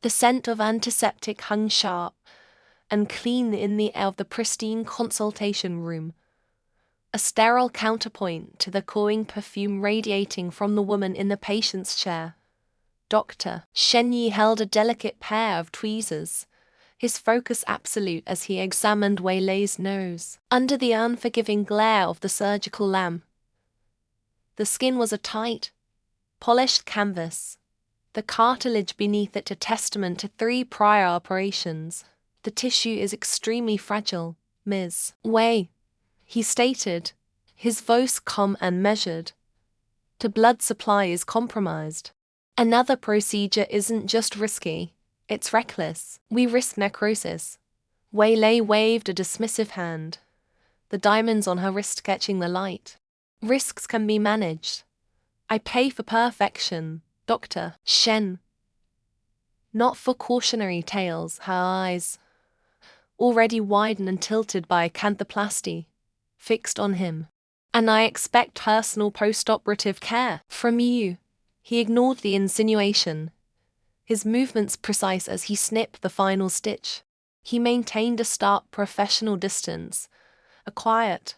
The scent of antiseptic hung sharp and clean in the air of the pristine consultation room, a sterile counterpoint to the cloying perfume radiating from the woman in the patient's chair. Dr. Shen Yi held a delicate pair of tweezers, his focus absolute as he examined Wei Lei's nose. Under the unforgiving glare of the surgical lamp, the skin was a tight, polished canvas, the cartilage beneath it a testament to 3 prior operations. The tissue is extremely fragile, Ms. Wei, he stated, his voice calm and measured. The blood supply is compromised. Another procedure isn't just risky, it's reckless. We risk necrosis. Wei Lei waved a dismissive hand, the diamonds on her wrist catching the light. Risks can be managed. I pay for perfection, Dr. Shen. Not for cautionary tales, her eyes, already widened and tilted by canthoplasty, fixed on him. And I expect personal post-operative care from you. He ignored the insinuation, his movements precise as he snipped the final stitch. He maintained a stark professional distance, a quiet,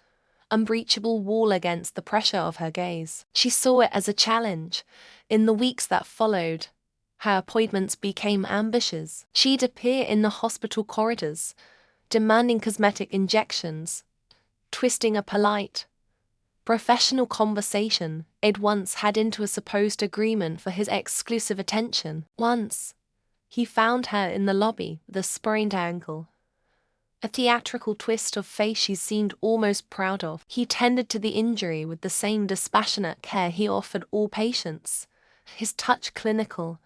unbreachable wall against the pressure of her gaze. She saw it as a challenge. In the weeks that followed, her appointments became ambitious. She'd appear in the hospital corridors, demanding cosmetic injections, twisting a polite, professional conversation Ed once had into a supposed agreement for his exclusive attention. Once, he found her in the lobby with a sprained ankle, a theatrical twist of face she seemed almost proud of. He tended to the injury with the same dispassionate care he offered all patients, his touch clinical,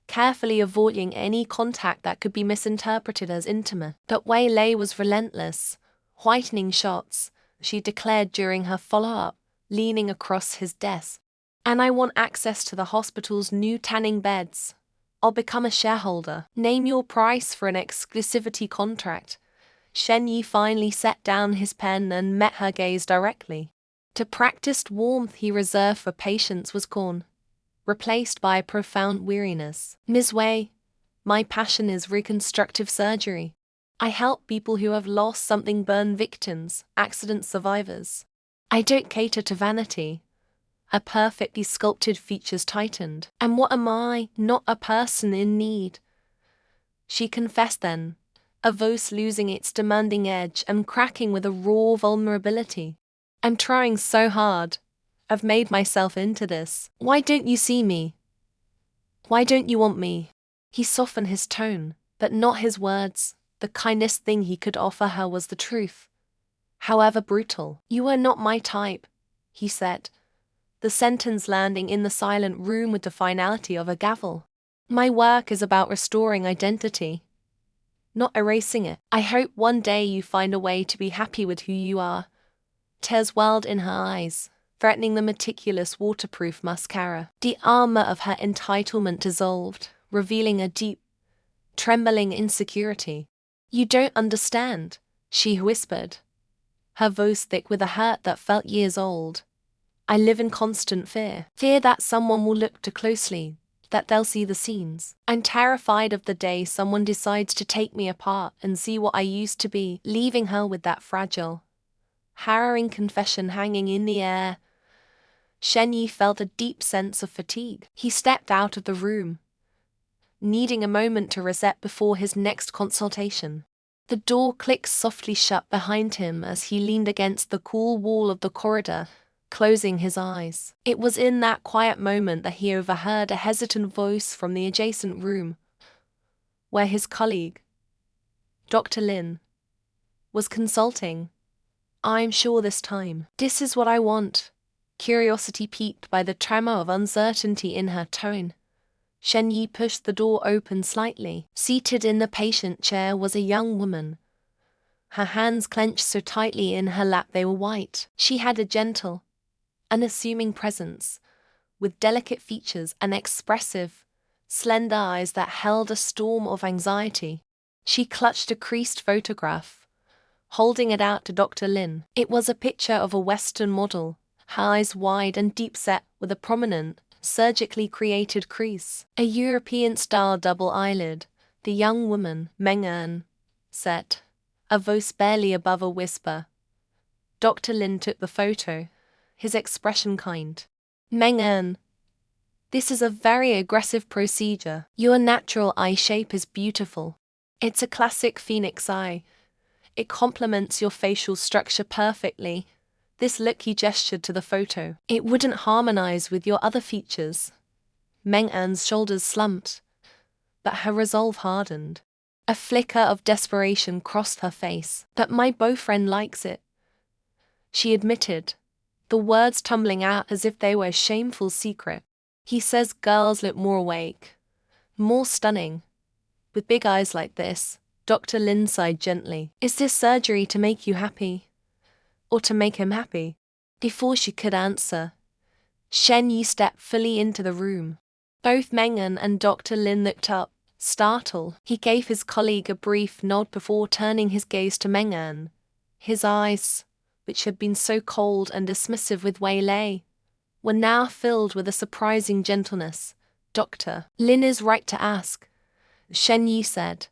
carefully avoiding any contact that could be misinterpreted as intimate. But Wei Lei was relentless, whitening shots, she declared during her follow-up, leaning across his desk. And I want access to the hospital's new tanning beds. I'll become a shareholder. Name your price for an exclusivity contract. Shen Yi finally set down his pen and met her gaze directly. The practiced warmth he reserved for patients was gone, replaced by a profound weariness. Ms. Wei, my passion is reconstructive surgery. I help people who have lost something, burn victims, accident survivors. I don't cater to vanity. Her perfectly sculpted features tightened. And what am I? Not a person in need. She confessed then, a voice losing its demanding edge and cracking with a raw vulnerability. I'm trying so hard. I've made myself into this. Why don't you see me? Why don't you want me? He softened his tone, but not his words. The kindest thing he could offer her was the truth, however brutal. You are not my type, he said, the sentence landing in the silent room with the finality of a gavel. My work is about restoring identity, not erasing it. I hope one day you find a way to be happy with who you are. Tears welled in her eyes, threatening the meticulous waterproof mascara. The armor of her entitlement dissolved, revealing a deep, trembling insecurity. You don't understand, she whispered, her voice thick with a hurt that felt years old. I live in constant fear. Fear that someone will look too closely, that they'll see the seams. I'm terrified of the day someone decides to take me apart and see what I used to be, leaving her with that fragile, harrowing confession hanging in the air. Shen Yi felt a deep sense of fatigue. He stepped out of the room, needing a moment to reset before his next consultation. The door clicked softly shut behind him as he leaned against the cool wall of the corridor, closing his eyes. It was in that quiet moment that he overheard a hesitant voice from the adjacent room, where his colleague, Dr. Lin, was consulting. I'm sure this time. This is what I want. Curiosity piqued by the tremor of uncertainty in her tone. Shen Yi pushed the door open slightly. Seated in the patient chair was a young woman, her hands clenched so tightly in her lap they were white. She had a gentle, unassuming presence, with delicate features and expressive, slender eyes that held a storm of anxiety. She clutched a creased photograph, holding it out to Dr. Lin. It was a picture of a Western model, her eyes wide and deep-set with a prominent, surgically created crease, a European-style double eyelid. The young woman, Meng-en, said, a voice barely above a whisper. Dr. Lin took the photo, his expression kind. Meng-en, this is a very aggressive procedure. Your natural eye shape is beautiful. It's a classic phoenix eye. It complements your facial structure perfectly. This look, he gestured to the photo. It wouldn't harmonize with your other features. Meng-en's shoulders slumped, but her resolve hardened. A flicker of desperation crossed her face. But my boyfriend likes it, she admitted, the words tumbling out as if they were a shameful secret. He says girls look more awake, more stunning, with big eyes like this. Dr. Lin sighed gently. Is this surgery to make you happy? Or to make him happy? Before she could answer, Shen Yi stepped fully into the room. Both Meng-en and Dr. Lin looked up, startled. He gave his colleague a brief nod before turning his gaze to Meng-en. His eyes, which had been so cold and dismissive with Wei Lei, were now filled with a surprising gentleness. Dr. Lin is right to ask, Shen Yi said,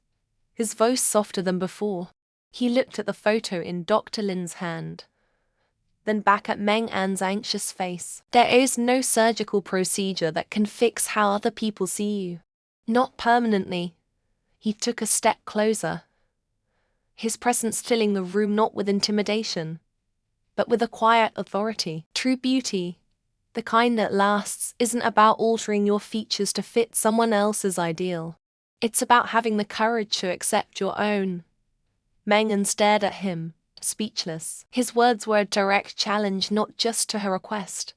his voice softer than before. He looked at the photo in Dr. Lin's hand, then back at Meng-en's anxious face. There is no surgical procedure that can fix how other people see you. Not permanently. He took a step closer, his presence filling the room not with intimidation, but with a quiet authority. True beauty, the kind that lasts, isn't about altering your features to fit someone else's ideal. It's about having the courage to accept your own. Meng-en stared at him, speechless. His words were a direct challenge not just to her request,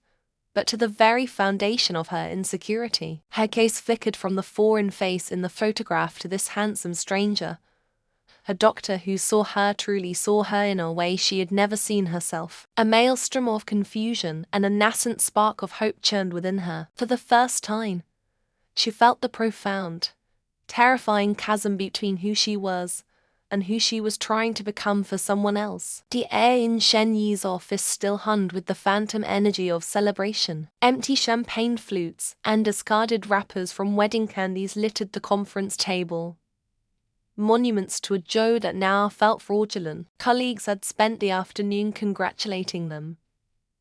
but to the very foundation of her insecurity. Her gaze flickered from the foreign face in the photograph to this handsome stranger. A doctor who saw her truly saw her in a way she had never seen herself. A maelstrom of confusion and a nascent spark of hope churned within her. For the first time, she felt the profound, terrifying chasm between who she was and who she was trying to become for someone else. The air in Shen Yi's office still hummed with the phantom energy of celebration. Empty champagne flutes and discarded wrappers from wedding candies littered the conference table, monuments to a joy that now felt fraudulent. Colleagues had spent the afternoon congratulating them,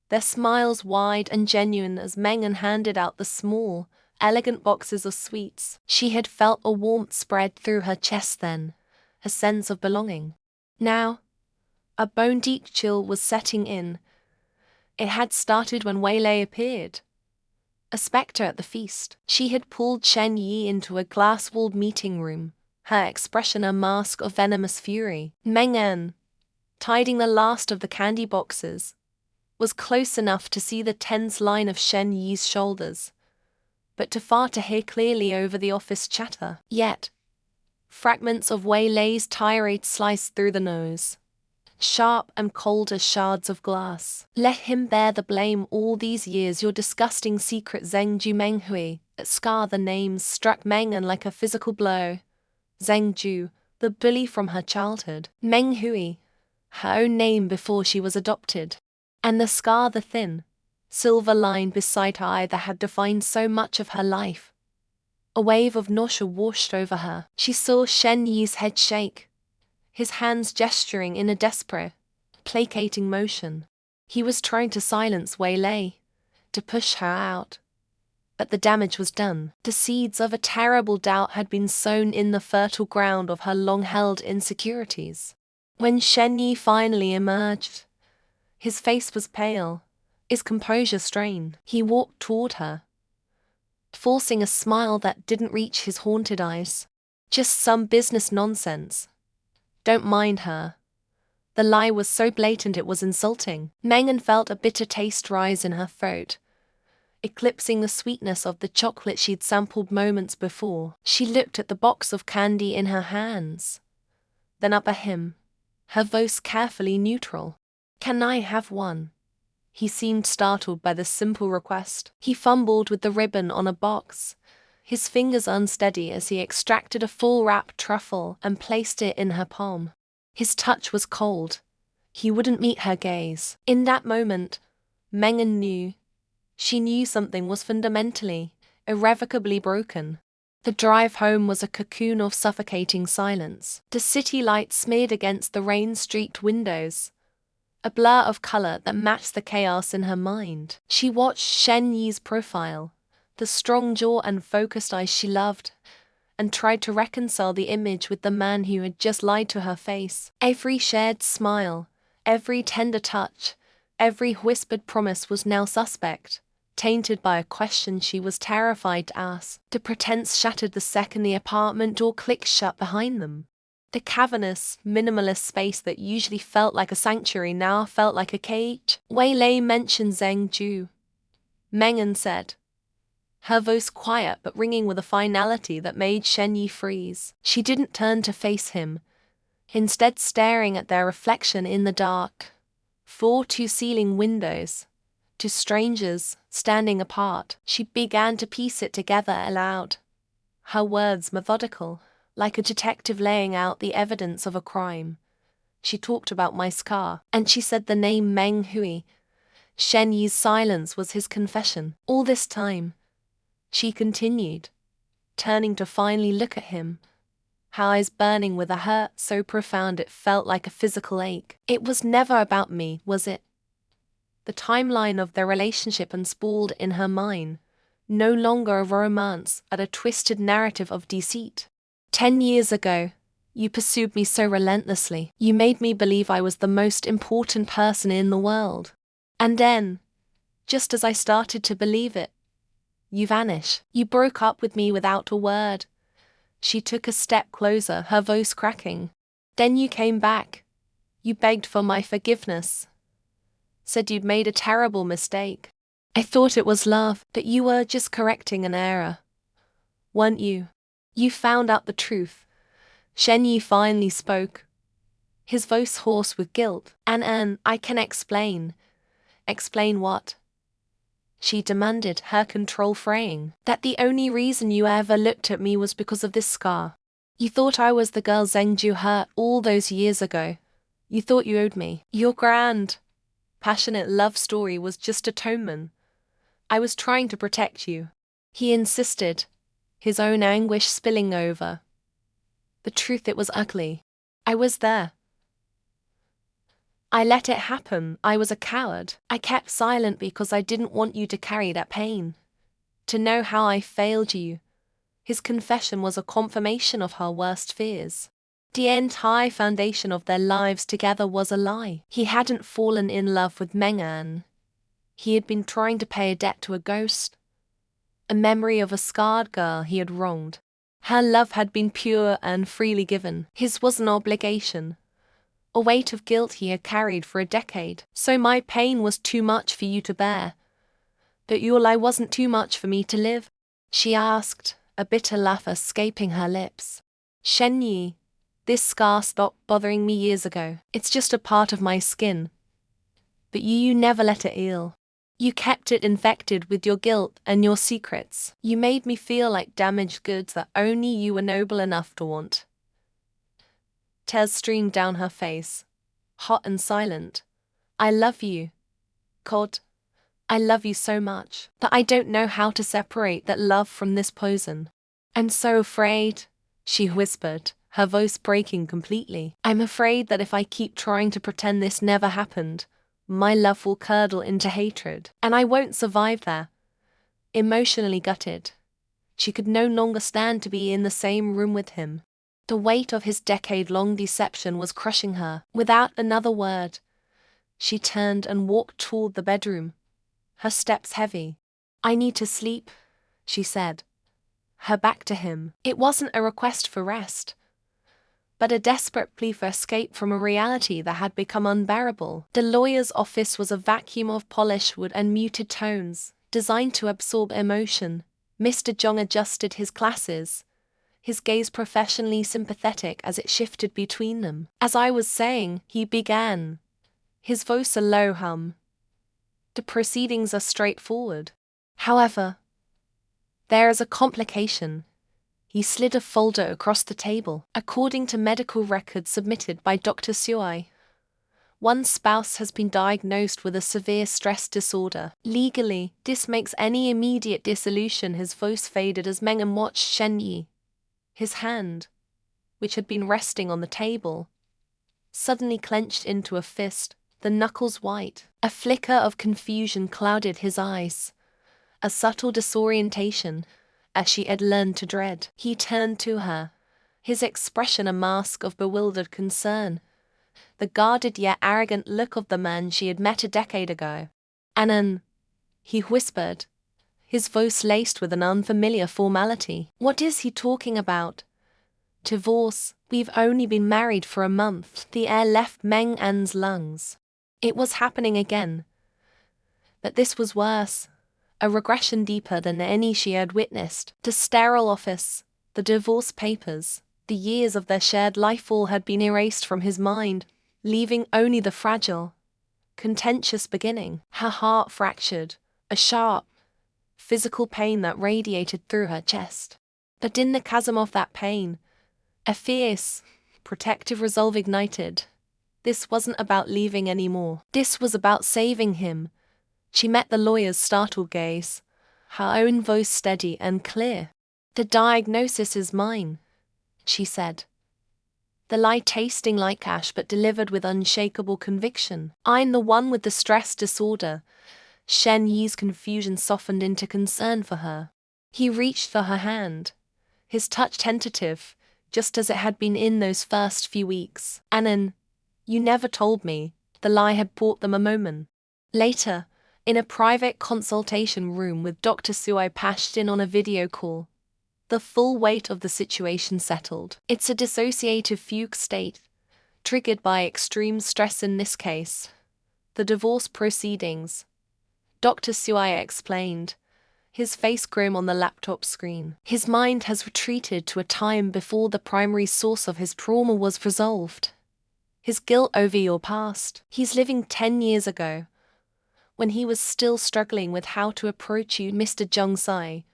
their smiles wide and genuine as Meng-en handed out the small, elegant boxes of sweets. She had felt a warmth spread through her chest then, a sense of belonging. Now, a bone-deep chill was setting in. It had started when Wei Lei appeared, a spectre at the feast. She had pulled Shen Yi into a glass-walled meeting room, her expression a mask of venomous fury. Meng-en, tidying the last of the candy boxes, was close enough to see the tense line of Shen Yi's shoulders, but too far to hear clearly over the office chatter. Yet, fragments of Wei Lei's tirade sliced through the nose, sharp and cold as shards of glass. Let him bear the blame all these years, your disgusting secret. Zhengju Menghui, that scar the names struck Meng-en like a physical blow. Zhengju, the bully from her childhood. Menghui, her own name before she was adopted. And the scar, the thin, silver line beside her eye that had defined so much of her life. A wave of nausea washed over her. She saw Shen Yi's head shake, his hands gesturing in a desperate, placating motion. He was trying to silence Wei Lei, to push her out. But the damage was done. The seeds of a terrible doubt had been sown in the fertile ground of her long-held insecurities. When Shen Yi finally emerged, his face was pale, his composure strained. He walked toward her, forcing a smile that didn't reach his haunted eyes. Just some business nonsense. Don't mind her. The lie was so blatant it was insulting. Meng-en felt a bitter taste rise in her throat, eclipsing the sweetness of the chocolate she'd sampled moments before. She looked at the box of candy in her hands, then up at him, her voice carefully neutral. Can I have one? He seemed startled by the simple request. He fumbled with the ribbon on a box, his fingers unsteady as he extracted a full-wrap truffle and placed it in her palm. His touch was cold. He wouldn't meet her gaze. In that moment, Meng-en knew She knew something was fundamentally, irrevocably broken. The drive home was a cocoon of suffocating silence. The city lights smeared against the rain-streaked windows, a blur of color that matched the chaos in her mind. She watched Shen Yi's profile, the strong jaw and focused eyes she loved, and tried to reconcile the image with the man who had just lied to her face. Every shared smile, every tender touch, every whispered promise was now suspect, tainted by a question she was terrified to ask. The pretense shattered the second the apartment door clicked shut behind them. The cavernous, minimalist space that usually felt like a sanctuary now felt like a cage. Wei Lei mentioned Zheng Ju. Mengan said, her voice quiet but ringing with a finality that made Shen Yi freeze. She didn't turn to face him, instead staring at their reflection in the dark. 4 two-ceiling windows, 2 strangers, standing apart. She began to piece it together aloud, her words methodical, like a detective laying out the evidence of a crime. She talked about my scar, and she said the name Meng Hui. Shen Yi's silence was his confession. All this time, she continued, turning to finally look at him, her eyes burning with a hurt so profound it felt like a physical ache. It was never about me, was it? The timeline of their relationship unspoored in her mind, no longer a romance, but a twisted narrative of deceit. 10 years ago, you pursued me so relentlessly. You made me believe I was the most important person in the world. And then, just as I started to believe it, you vanish. You broke up with me without a word. She took a step closer, her voice cracking. Then you came back. You begged for my forgiveness. Said you'd made a terrible mistake. I thought it was love, but you were just correcting an error. Weren't you? You found out the truth. Shen Yi finally spoke, his voice hoarse with guilt. And I can explain. Explain what? She demanded, her control fraying. That the only reason you ever looked at me was because of this scar. You thought I was the girl Zhengju hurt all those years ago. You thought you owed me. Your grand, passionate love story was just atonement. I was trying to protect you. He insisted, his own anguish spilling over. The truth, it was ugly. I was there. I let it happen. I was a coward. I kept silent because I didn't want you to carry that pain. To know how I failed you. His confession was a confirmation of her worst fears. The entire foundation of their lives together was a lie. He hadn't fallen in love with Mengan. He had been trying to pay a debt to a ghost, a memory of a scarred girl he had wronged. Her love had been pure and freely given. His was an obligation, a weight of guilt he had carried for a decade. So my pain was too much for you to bear, but your lie wasn't too much for me to live? She asked, a bitter laugh escaping her lips. Shen Yi, this scar stopped bothering me years ago. It's just a part of my skin. But you never let it heal. You kept it infected with your guilt and your secrets. You made me feel like damaged goods that only you were noble enough to want. Tears streamed down her face, hot and silent. I love you, God. I love you so much, but I don't know how to separate that love from this poison. I'm so afraid, she whispered, her voice breaking completely. I'm afraid that if I keep trying to pretend this never happened, my love will curdle into hatred, and I won't survive there. Emotionally gutted, she could no longer stand to be in the same room with him. The weight of his decade-long deception was crushing her. Without another word, she turned and walked toward the bedroom, her steps heavy. I need to sleep, she said, her back to him. It wasn't a request for rest, but a desperate plea for escape from a reality that had become unbearable. The lawyer's office was a vacuum of polished wood and muted tones, designed to absorb emotion. Mr. Zhong adjusted his glasses, his gaze professionally sympathetic as it shifted between them. As I was saying, he began, his voice a low hum. The proceedings are straightforward. However, there is a complication. He slid a folder across the table. According to medical records submitted by Dr. Suai, One spouse has been diagnosed with a severe stress disorder. Legally, this makes any immediate dissolution. His voice faded as Meng'an watched Shen Yi. His hand, which had been resting on the table, suddenly clenched into a fist, the knuckles white. A flicker of confusion clouded his eyes, a subtle disorientation, as she had learned to dread. He turned to her, his expression a mask of bewildered concern, the guarded yet arrogant look of the man she had met a decade ago. "Anan," he whispered, his voice laced with an unfamiliar formality. "What is he talking about?" "Divorce. We've only been married for a month." The air left Meng'an's lungs. It was happening again. But this was worse, a regression deeper than any she had witnessed. The sterile office, the divorce papers, the years of their shared life, all had been erased from his mind, leaving only the fragile, contentious beginning. Her heart fractured, a sharp, physical pain that radiated through her chest. But in the chasm of that pain, a fierce, protective resolve ignited. This wasn't about leaving anymore. This was about saving him. She met the lawyer's startled gaze, her own voice steady and clear. "The diagnosis is mine," she said, the lie tasting like ash but delivered with unshakable conviction. "I'm the one with the stress disorder." Shen Yi's confusion softened into concern for her. He reached for her hand, his touch tentative, just as it had been in those first few weeks. "Anan, you never told me." The lie had bought them a moment. Later, in a private consultation room with Dr. Suai patched in on a video call, the full weight of the situation settled. "It's a dissociative fugue state, triggered by extreme stress in this case. The divorce proceedings," Dr. Suai explained, his face grim on the laptop screen. "His mind has retreated to a time before the primary source of his trauma was resolved. His guilt over your past. He's living 10 years ago, when he was still struggling with how to approach you." Mr. Jung Sai,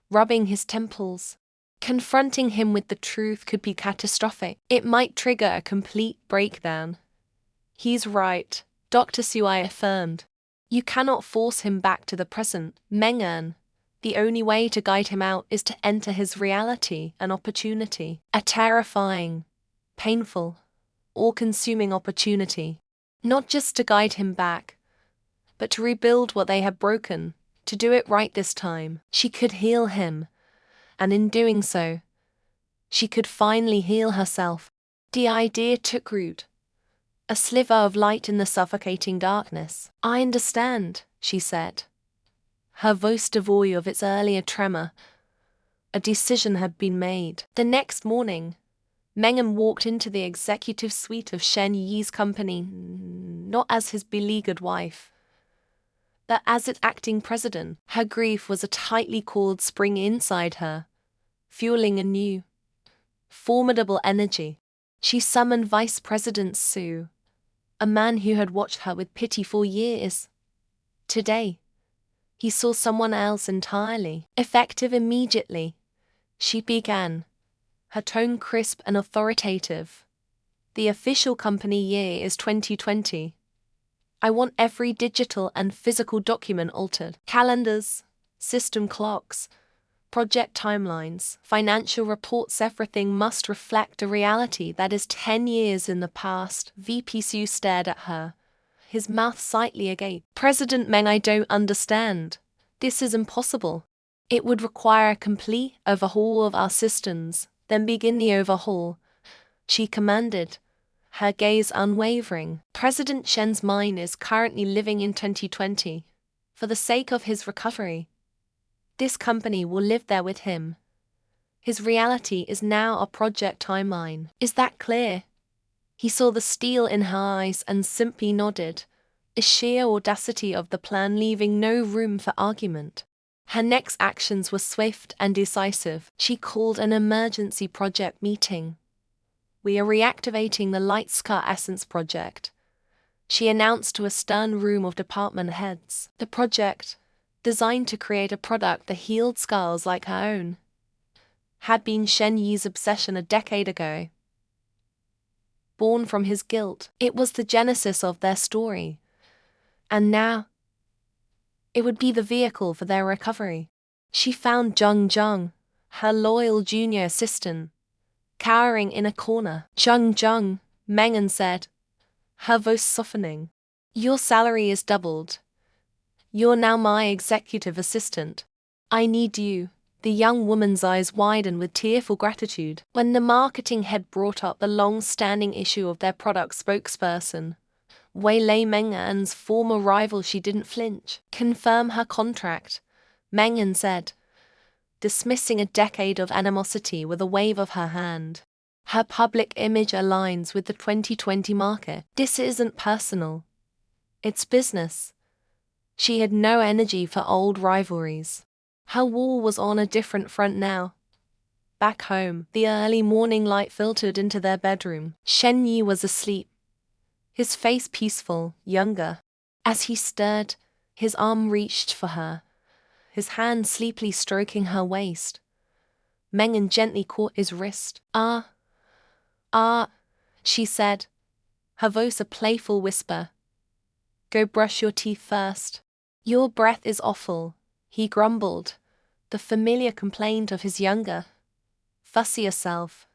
rubbing his temples. "Confronting him with the truth could be catastrophic. It might trigger a complete breakdown." "He's right," Dr. Suai affirmed. "You cannot force him back to the present, Meng'an. The only way to guide him out is to enter his reality, an opportunity, a terrifying, painful, all-consuming opportunity. Not just to guide him back, but to rebuild what they had broken, to do it right this time. She could heal him, and in doing so, she could finally heal herself." The idea took root, a sliver of light in the suffocating darkness. "I understand," she said, her voice devoid of its earlier tremor. A decision had been made. The next morning, Meng'an walked into the executive suite of Shen Yi's company, not as his beleaguered wife, but as its acting president. Her grief was a tightly coiled spring inside her, fueling a new, formidable energy. She summoned Vice President Su, a man who had watched her with pity for years. Today, he saw someone else entirely. "Effective immediately," she began, her tone crisp and authoritative. "The official company year is 2020. I want every digital and physical document altered. Calendars, system clocks, project timelines, financial reports, everything must reflect a reality that is 10 years in the past." VP Su stared at her, his mouth slightly agape. "President Meng, I don't understand. This is impossible. It would require a complete overhaul of our systems." "Then begin the overhaul," she commanded, her gaze unwavering. "President Shen's mind is currently living in 2020. For the sake of his recovery, this company will live there with him. His reality is now a project timeline. Is that clear?" He saw the steel in her eyes and simply nodded, the sheer audacity of the plan leaving no room for argument. Her next actions were swift and decisive. She called an emergency project meeting. "We are reactivating the Light Scar Essence project," she announced to a stern room of department heads. The project, designed to create a product that healed scars like her own, had been Shen Yi's obsession a decade ago. born from his guilt. It was the genesis of their story. And now, it would be the vehicle for their recovery. She found Jung, her loyal junior assistant, cowering in a corner. Jung, Mengen said, her voice softening. Your salary is doubled. You're now my executive assistant. I need you. The young woman's eyes widened with tearful gratitude. When the marketing head brought up the long-standing issue of their product spokesperson, waylay Mengen's former rival, she didn't flinch. Confirm her contract, Mengen said, dismissing a decade of animosity with a wave of her hand. Her public image aligns with the 2020 market. This isn't personal. It's business. She had no energy for old rivalries. Her war was on a different front now. Back home, the early morning light filtered into their bedroom. Shen Yi was asleep, his face peaceful, younger. As he stirred, his arm reached for her, his hand sleepily stroking her waist. Mengen gently caught his wrist. Ah, she said, her voice a playful whisper. Go brush your teeth first. Your breath is awful, he grumbled, the familiar complaint of his younger, fussier self,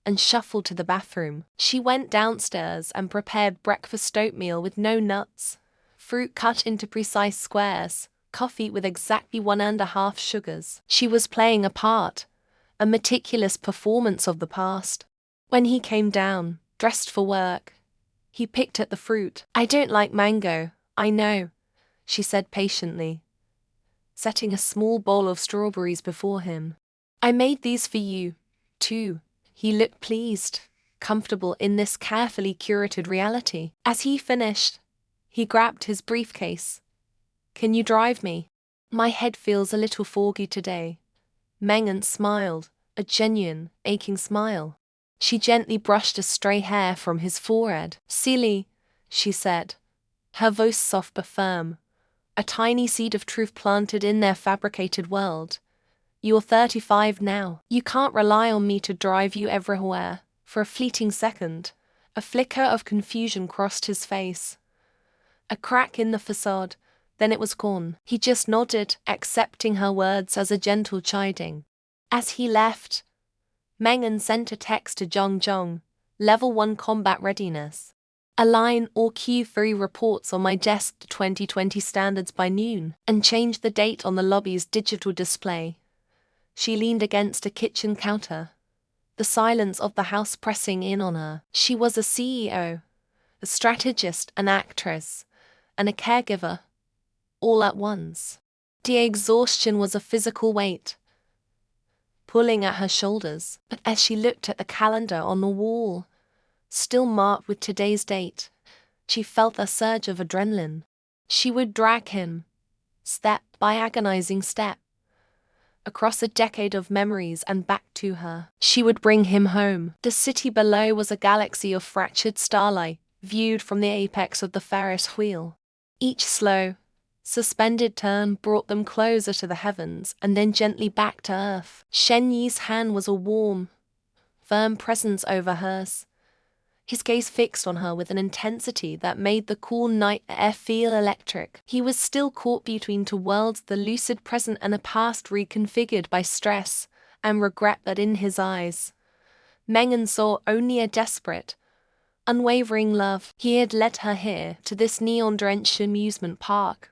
and shuffled to the bathroom. She went downstairs and prepared breakfast oatmeal with no nuts, fruit cut into precise squares, coffee with exactly 1.5 sugars. She was playing a part, a meticulous performance of the past. When he came down, dressed for work, he picked at the fruit. I don't like mango, I know, she said patiently, setting a small bowl of strawberries before him. I made these for you, too. He looked pleased, comfortable in this carefully curated reality. As he finished, he grabbed his briefcase. Can you drive me? My head feels a little foggy today. Mengen smiled, a genuine, aching smile. She gently brushed a stray hair from his forehead. Silly, she said, her voice soft but firm, a tiny seed of truth planted in their fabricated world. You're 35 now. You can't rely on me to drive you everywhere. For a fleeting second, a flicker of confusion crossed his face. A crack in the facade, then it was gone. He just nodded, accepting her words as a gentle chiding. As he left, Mengen sent a text to Jung, Level 1 combat readiness. Align all Q3 reports on my desk to 2020 standards by noon, and change the date on the lobby's digital display. She leaned against a kitchen counter, the silence of the house pressing in on her. She was a CEO, a strategist, an actress, and a caregiver, all at once. The exhaustion was a physical weight, pulling at her shoulders. But as she looked at the calendar on the wall, still marked with today's date, she felt a surge of adrenaline. She would drag him, step by agonizing step, across a decade of memories and back to her. She would bring him home. The city below was a galaxy of fractured starlight, viewed from the apex of the Ferris wheel. Each slow, suspended turn brought them closer to the heavens and then gently back to earth. Shen Yi's hand was a warm, firm presence over hers, his gaze fixed on her with an intensity that made the cool night air feel electric. He was still caught between two worlds, the lucid present and a past reconfigured by stress and regret, but in his eyes, Mengen saw only a desperate, unwavering love. He had led her here, to this neon-drenched amusement park,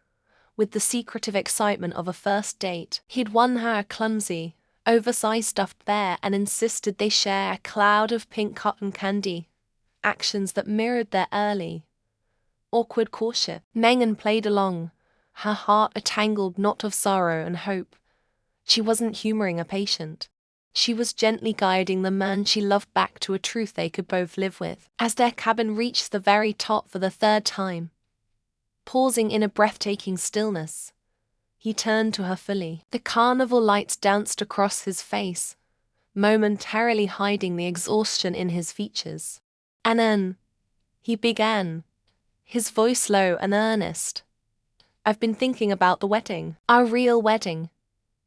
with the secretive excitement of a first date. He'd won her a clumsy, oversized stuffed bear and insisted they share a cloud of pink cotton candy. Actions that mirrored their early, awkward courtship. Mengen played along, her heart a tangled knot of sorrow and hope. She wasn't humoring a patient. She was gently guiding the man she loved back to a truth they could both live with. As their cabin reached the very top for the third time, pausing in a breathtaking stillness, he turned to her fully. The carnival lights danced across his face, momentarily hiding the exhaustion in his features. Anan, he began, his voice low and earnest. I've been thinking about the wedding, our real wedding.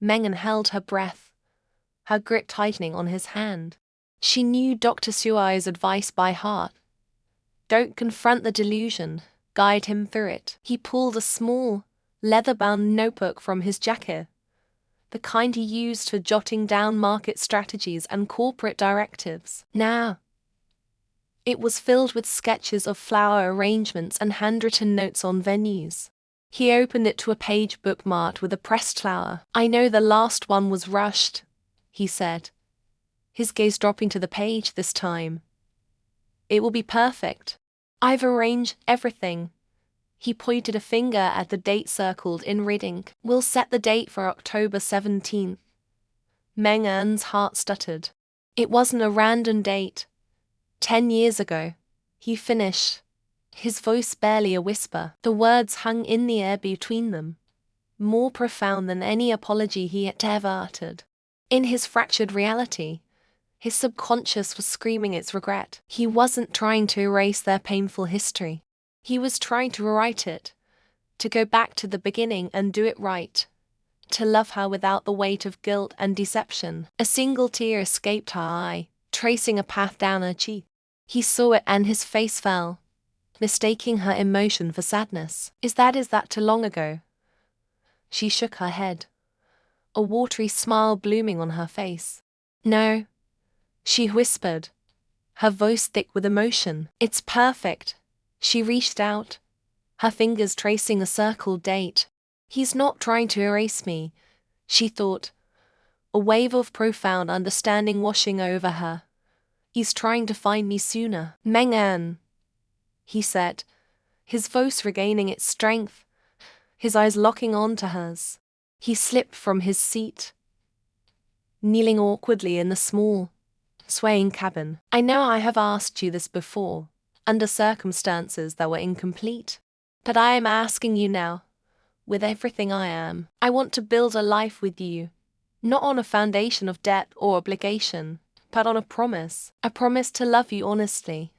Mengen held her breath, her grip tightening on his hand. She knew Dr. Suai's advice by heart, Don't confront the delusion, guide him through it. He pulled a small, leather-bound notebook from his jacket, the kind he used for jotting down market strategies and corporate directives. Now, it was filled with sketches of flower arrangements and handwritten notes on venues. He opened it to a page bookmarked with a pressed flower. I know the last one was rushed, he said, his gaze dropping to the page this time. It will be perfect. I've arranged everything. He pointed a finger at the date circled in red ink. We'll set the date for October 17th. Meng An's heart stuttered. It wasn't a random date. 10 years ago, he finished, his voice barely a whisper. The words hung in the air between them, more profound than any apology he had ever uttered. In his fractured reality, his subconscious was screaming its regret. He wasn't trying to erase their painful history. He was trying to rewrite it, to go back to the beginning and do it right, to love her without the weight of guilt and deception. A single tear escaped her eye, tracing a path down her cheek. He saw it and his face fell, mistaking her emotion for sadness. Is that too long ago? She shook her head, a watery smile blooming on her face. No, she whispered, her voice thick with emotion. It's perfect. She reached out, her fingers tracing a circled date. He's not trying to erase me, she thought, a wave of profound understanding washing over her. He's trying to find me sooner. Meng An, he said, his voice regaining its strength, his eyes locking onto hers. He slipped from his seat, kneeling awkwardly in the small, swaying cabin. I know I have asked you this before, under circumstances that were incomplete, but I am asking you now, with everything I am. I want to build a life with you, not on a foundation of debt or obligation, but on a promise to love you honestly,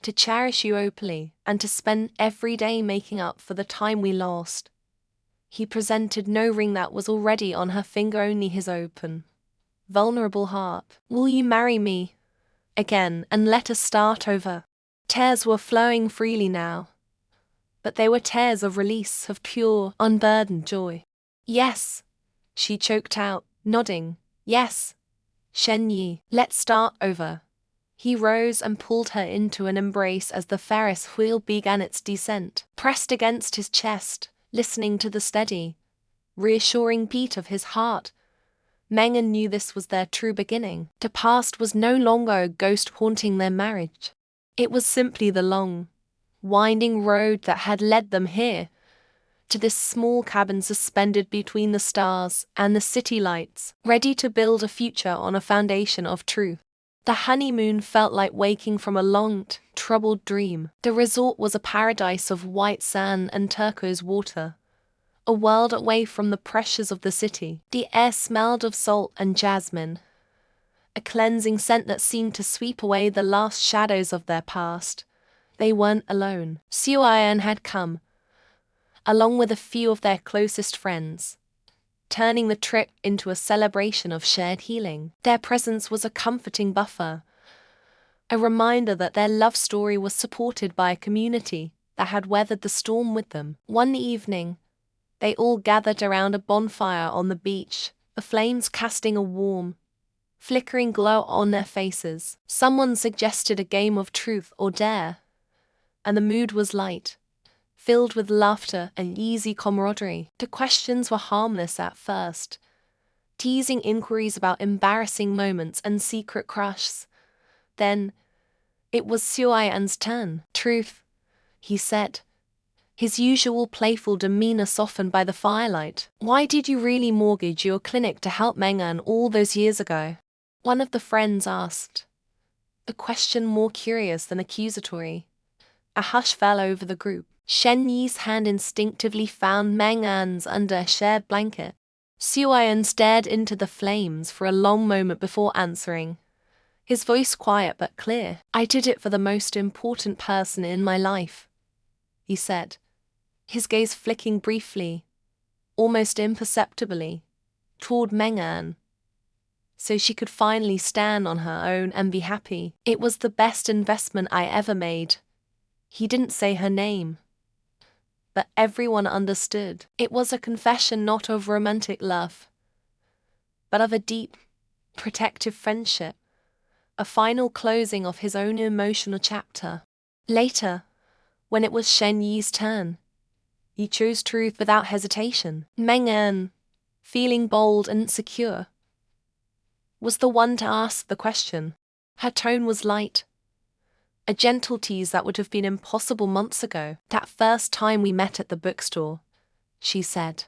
to cherish you openly, and to spend every day making up for the time we lost. He presented no ring that was already on her finger, only his open, vulnerable heart. Will you marry me? Again, and let us start over. Tears were flowing freely now, but they were tears of release, of pure, unburdened joy. Yes, she choked out, nodding. Yes, Shen Yi, let's start over. He rose and pulled her into an embrace as the Ferris wheel began its descent. Pressed against his chest, listening to the steady, reassuring beat of his heart, Meng An knew this was their true beginning. The past was no longer a ghost haunting their marriage. It was simply the long, winding road that had led them here, to this small cabin suspended between the stars and the city lights, ready to build a future on a foundation of truth. The honeymoon felt like waking from a long, troubled dream. The resort was a paradise of white sand and turquoise water, a world away from the pressures of the city. The air smelled of salt and jasmine, a cleansing scent that seemed to sweep away the last shadows of their past. They weren't alone. Suan had come, along with a few of their closest friends, turning the trip into a celebration of shared healing. Their presence was a comforting buffer, a reminder that their love story was supported by a community that had weathered the storm with them. One evening, they all gathered around a bonfire on the beach, the flames casting a warm, flickering glow on their faces. Someone suggested a game of truth or dare, and the mood was light, filled with laughter and easy camaraderie. The questions were harmless at first, teasing inquiries about embarrassing moments and secret crushes. Then, it was Suan's turn. Truth, he said, his usual playful demeanor softened by the firelight. Why did you really mortgage your clinic to help Meng An all those years ago? One of the friends asked, a question more curious than accusatory. A hush fell over the group. Shen Yi's hand instinctively found Meng An's under a shared blanket. Suan stared into the flames for a long moment before answering, his voice quiet but clear. I did it for the most important person in my life, he said, his gaze flicking briefly, almost imperceptibly, toward Meng An, so she could finally stand on her own and be happy. It was the best investment I ever made, He didn't say her name, but everyone understood. It was a confession not of romantic love, but of a deep, protective friendship, a final closing of his own emotional chapter. Later, when it was Shen Yi's turn, he chose truth without hesitation. Meng En, feeling bold and secure, was the one to ask the question. Her tone was light, a gentle tease that would have been impossible months ago. "That first time we met at the bookstore," she said,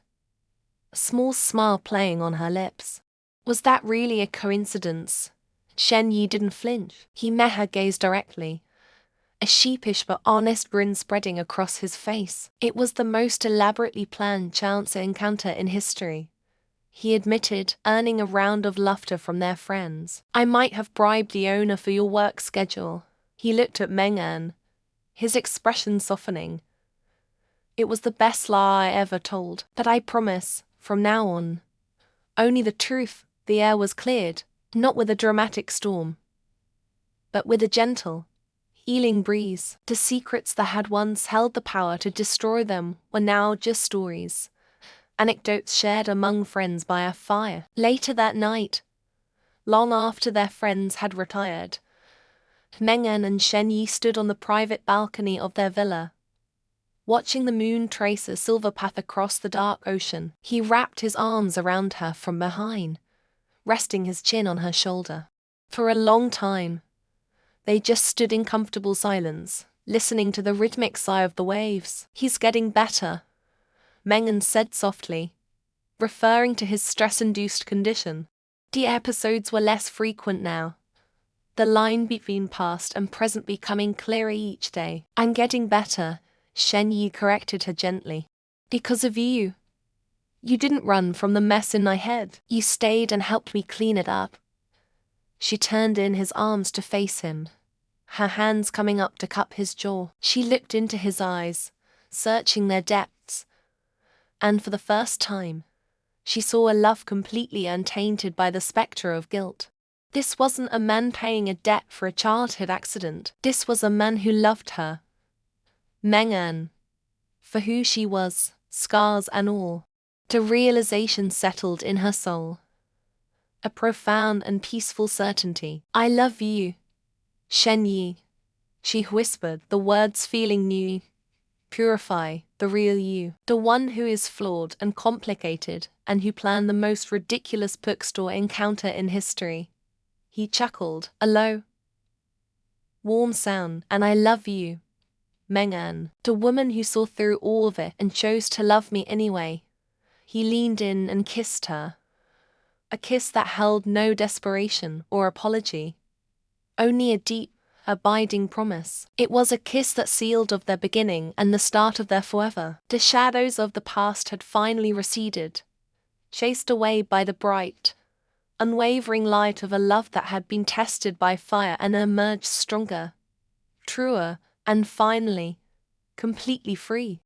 a small smile playing on her lips. Was that really a coincidence? Shen Yi didn't flinch. He met her gaze directly, a sheepish but honest grin spreading across his face. It was the most elaborately planned chance encounter in history, he admitted, earning a round of laughter from their friends. "I might have bribed the owner for your work schedule." He looked at Meng En, his expression softening. "It was the best lie I ever told, but I promise, from now on, only the truth." The air was cleared, not with a dramatic storm, but with a gentle, healing breeze. The secrets that had once held the power to destroy them were now just stories, anecdotes shared among friends by a fire. Later that night, long after their friends had retired, Meng En and Shen Yi stood on the private balcony of their villa, watching the moon trace a silver path across the dark ocean. He wrapped his arms around her from behind, resting his chin on her shoulder. For a long time, they just stood in comfortable silence, listening to the rhythmic sigh of the waves. "He's getting better," Meng En said softly, referring to his stress-induced condition. The episodes were less frequent now, the line between past and present becoming clearer each day. "I'm getting better," Shen Yi corrected her gently. "Because of you. You didn't run from the mess in my head. You stayed and helped me clean it up." She turned in his arms to face him, her hands coming up to cup his jaw. She looked into his eyes, searching their depths, and for the first time, she saw a love completely untainted by the spectre of guilt. This wasn't a man paying a debt for a childhood accident. This was a man who loved her, Meng En, for who she was, scars and all. The realization settled in her soul, a profound and peaceful certainty. "I love you, Shen Yi," she whispered, the words feeling new. "Purify, the real you, the one who is flawed and complicated, and who planned the most ridiculous bookstore encounter in history." He chuckled, a low, warm sound. "And I love you, Meng En, the woman who saw through all of it and chose to love me anyway." He leaned in and kissed her, a kiss that held no desperation or apology, only a deep, abiding promise. It was a kiss that sealed of their beginning and the start of their forever. The shadows of the past had finally receded, chased away by the bright, unwavering light of a love that had been tested by fire and emerged stronger, truer, and finally, completely free.